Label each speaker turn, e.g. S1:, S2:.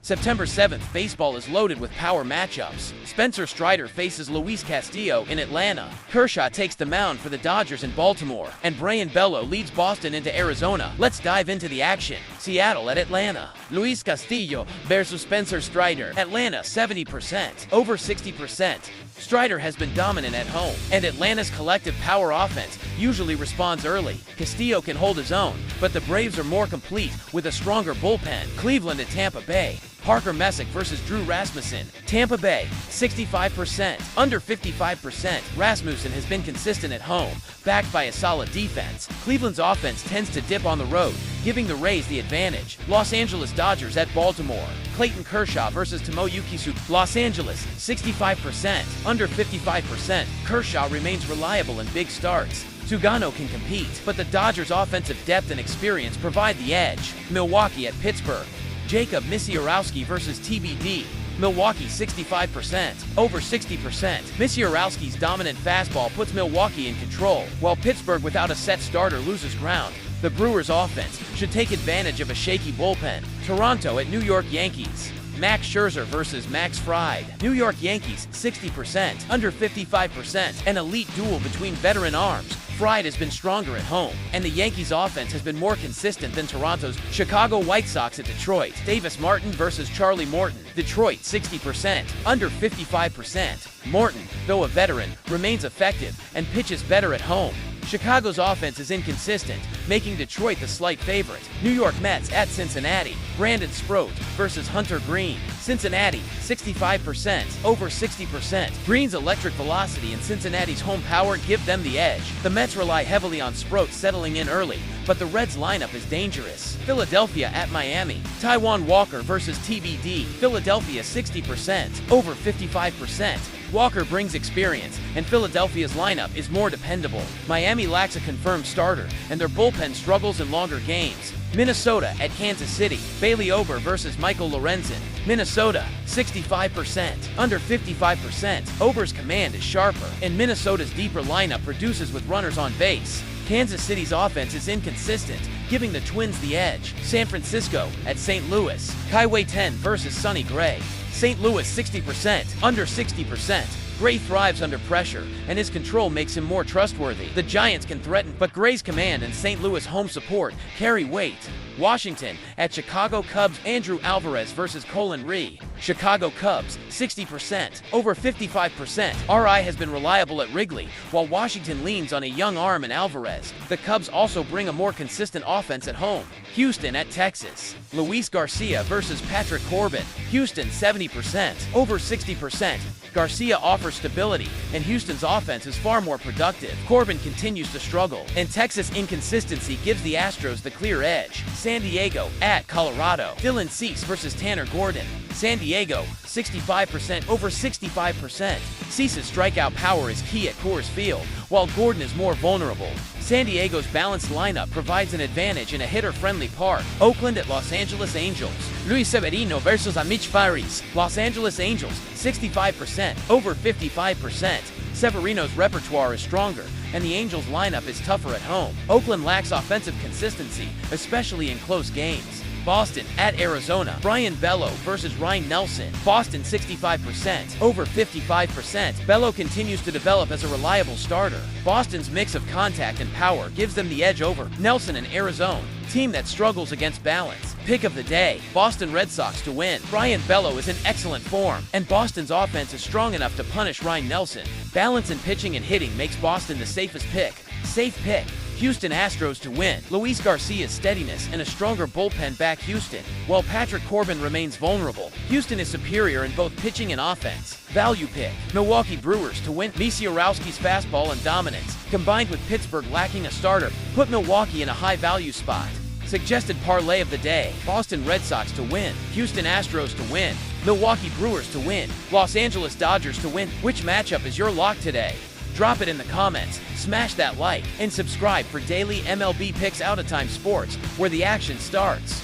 S1: September 7th, baseball is loaded with power matchups. Spencer Strider faces Luis Castillo in Atlanta. Kershaw takes the mound for the Dodgers in Baltimore. And Brayan Bello leads Boston into Arizona. Let's dive into the action. Seattle at Atlanta. Luis Castillo versus Spencer Strider. Atlanta 70%, over 60%. Strider has been dominant at home, and Atlanta's collective power offense usually responds early. Castillo can hold his own, but the Braves are more complete with a stronger bullpen. Cleveland at Tampa Bay. Parker Messick versus Drew Rasmussen. Tampa Bay, 65%, under 55%. Rasmussen has been consistent at home, backed by a solid defense. Cleveland's offense tends to dip on the road, giving the Rays the advantage. Los Angeles Dodgers at Baltimore. Clayton Kershaw versus Tomoyuki Suzuki. Los Angeles, 65%, under 55%. Kershaw remains reliable in big starts. Sugano can compete, but the Dodgers' offensive depth and experience provide the edge. Milwaukee at Pittsburgh. Jacob Misiorowski versus TBD. Milwaukee 65%, over 60%. Misiorowski's dominant fastball puts Milwaukee in control, while Pittsburgh without a set starter loses ground. The Brewers' offense should take advantage of a shaky bullpen. Toronto at New York Yankees. Max Scherzer versus Max Fried. New York Yankees 60%, under 55%. An elite duel between veteran arms. Fried has been stronger at home, and the Yankees' offense has been more consistent than Toronto's. Chicago White Sox at Detroit. Davis Martin versus Charlie Morton. Detroit 60%, under 55%. Morton, though a veteran, remains effective and pitches better at home. Chicago's offense is inconsistent, making Detroit the slight favorite. New York Mets at Cincinnati. Brandon Sproat versus Hunter Green. Cincinnati, 65%, over 60%. Green's electric velocity and Cincinnati's home power give them the edge. The Mets rely heavily on Sproat settling in early, but the Reds' lineup is dangerous. Philadelphia at Miami. Taijuan Walker versus TBD. Philadelphia 60%, over 55%. Walker brings experience, and Philadelphia's lineup is more dependable. Miami lacks a confirmed starter, and their bullpen struggles in longer games. Minnesota at Kansas City. Bailey Ober versus Michael Lorenzen. Minnesota, 65%, under 55%. Ober's command is sharper, and Minnesota's deeper lineup produces with runners on base. Kansas City's offense is inconsistent, giving the Twins the edge. San Francisco at St. Louis. Kaiwei 10 versus Sonny Gray. St. Louis 60%, under 60%. Gray thrives under pressure, and his control makes him more trustworthy. The Giants can threaten, but Gray's command and St. Louis home support carry weight. Washington at Chicago Cubs. Andrew Alvarez versus Colin Ree. Chicago Cubs, 60%, over 55%. RI has been reliable at Wrigley, while Washington leans on a young arm in Alvarez. The Cubs also bring a more consistent offense at home. Houston at Texas. Luis Garcia versus Patrick Corbin. Houston, 70%, over 60%. Garcia offers stability, and Houston's offense is far more productive. Corbin continues to struggle, and Texas' inconsistency gives the Astros the clear edge. San Diego at Colorado. Dylan Cease versus Tanner Gordon. San Diego, 65%, over 65%. Cease's strikeout power is key at Coors Field, while Gordon is more vulnerable. San Diego's balanced lineup provides an advantage in a hitter-friendly park. Oakland at Los Angeles Angels. Luis Severino versus Amish Faris. Los Angeles Angels, 65%, over 55%. Severino's repertoire is stronger, and the Angels' lineup is tougher at home. Oakland lacks offensive consistency, especially in close games. Boston at Arizona. Brayan Bello versus Ryan Nelson. Boston 65%, over 55%. Bello continues to develop as a reliable starter. Boston's mix of contact and power gives them the edge over Nelson and Arizona, team that struggles against balance. Pick of the day, Boston Red Sox to win. Brayan Bello is in excellent form, and Boston's offense is strong enough to punish Ryan Nelson. Balance in pitching and hitting makes Boston the safest pick. Safe pick. Houston Astros to win. Luis Garcia's steadiness and a stronger bullpen back Houston, while Patrick Corbin remains vulnerable. Houston is superior in both pitching and offense. Value pick. Milwaukee Brewers to win. Misiorowski's fastball and dominance, combined with Pittsburgh lacking a starter, put Milwaukee in a high-value spot. Suggested parlay of the day. Boston Red Sox to win. Houston Astros to win. Milwaukee Brewers to win. Los Angeles Dodgers to win. Which matchup is your lock today? Drop it in the comments, smash that like, and subscribe for daily MLB picks Outatime Sports, where the action starts.